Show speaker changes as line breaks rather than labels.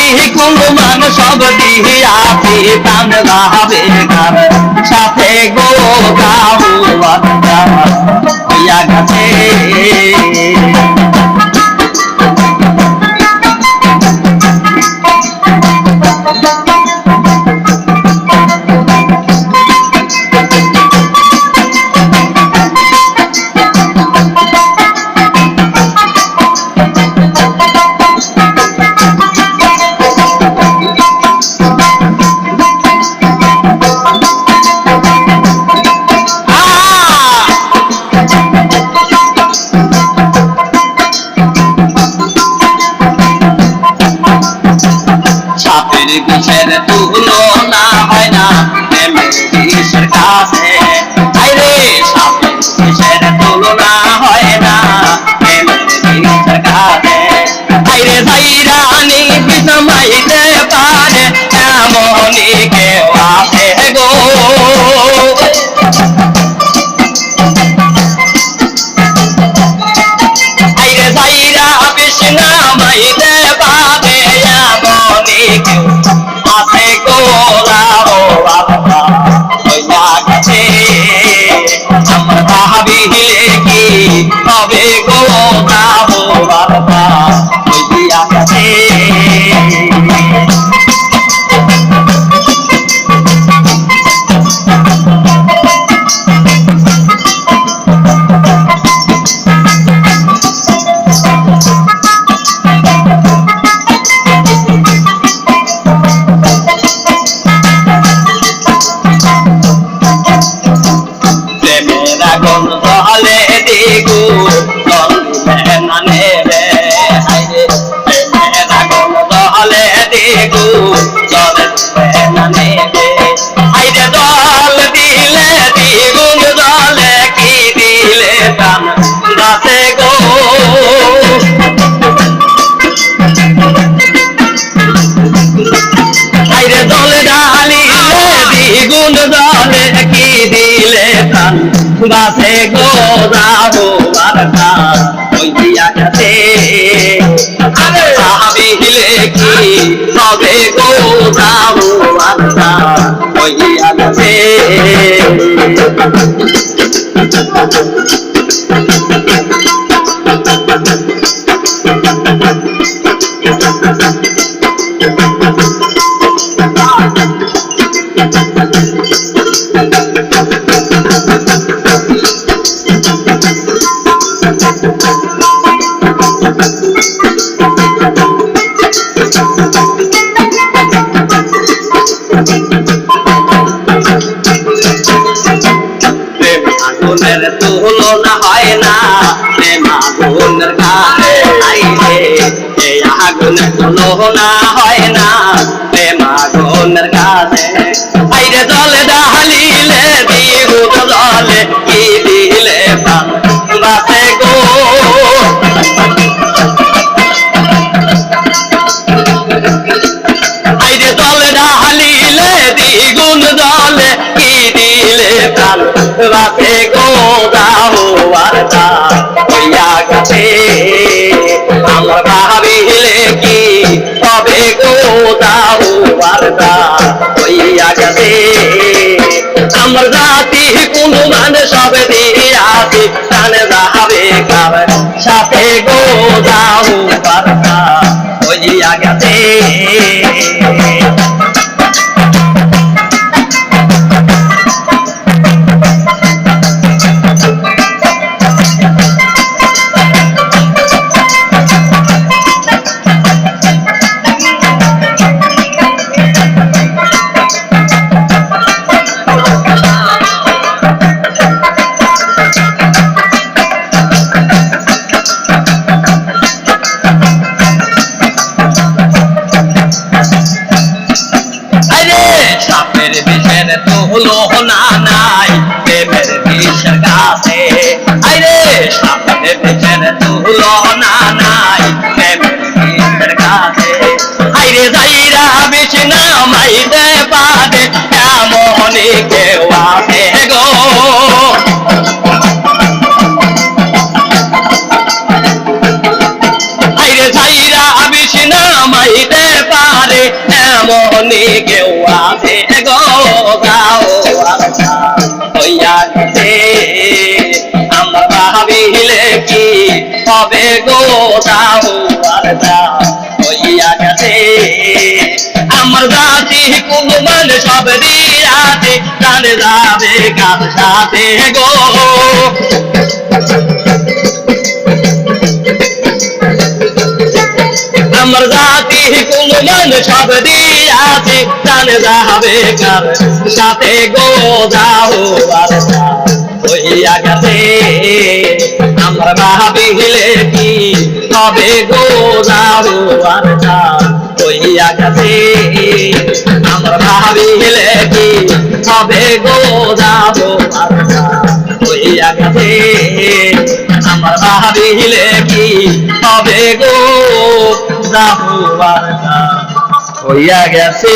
কোন মান সব দিয়াছি প্রাণ ভাবে গান সাথে গো গাও হইয়া গেছে বিষের তুলনা হয় না বিষের কাছে আইরে সাপের বিষের তুলনা হয় না বিষের কাছে আইরে যাইরানি বিষমাইতে পারে এমনই কেউ আছে গো আইরে যাইরা বিষ নামাইতে পারে এমনই কেউ আছে গো রাও বাবা হইয়া গেছে আমরা ভাবিলে কি হবে গো রাও বাবা হইয়া গেছে দলে দিগু দলে মানে রে হাইরে রাগন দলে দিগু দলে মানে রে হাইরে দল দিলে দিগুন দলে কি দিলে প্রাণ গাছে গো হাইরে দলে ডালিলে দিগুন দলে কি দিলে প্রাণ গাছে গো যাবো বারটা হইয়া গেছে ভাবিলে কি হবে গো যাবো বারটা হইয়া গেছে আগুনের তুলনা হয় না প্রেম আগুনের কাছে আইরে এই আগুনের তুলনা হয় না প্রেম আগুনের কাছে আইরে জলে ডালিলে দিগুন জলে কি দিলে প্রাণ বাঁচে গো আইরে জলে ডালিলে দ্বিগুণ জলে কি দিলে প্রাণ বাঁচে গো যাও বারটা হইয়া গেছে আমার ভাবিলে কি তবে গো যাও বারটা হইয়া গেছে আমার জাতি কোন মানে সব দিয়াছি জানে যাবে কার সাথে গো যাও বারটা হইয়া গেছে তুলনা নাই প্রেমের বিষের কাছে আইরে সাপের বিষের তুলনা নাই প্রেমের বিষের কাছে আইরে যাইরা বিষ নামাইতে পারে এমনই কেউ আছে গো আইরে যাইরা বিষ নামাইতে পারে এমনই কেউ আছে গো যাও হইয়া গেছে আমার ভাবিলে কি হবে গো যাও হইয়া গেছে আমার জাতি কুলমান সব দিয়াছে জানে যাবে কার সাথে গো আমার জাতি কুলমান সব দিয়াছে জানে যাবে কার সাথে গো যাও হইয়া গেছে আমার ভাবিলে কি হবে গো যাও হইয়া গেছে আমার ভাবিলে কি হবে গো যাও হইয়া গেছে আমার ভাবিলে কি হবে গো যাও হইয়া গেছে।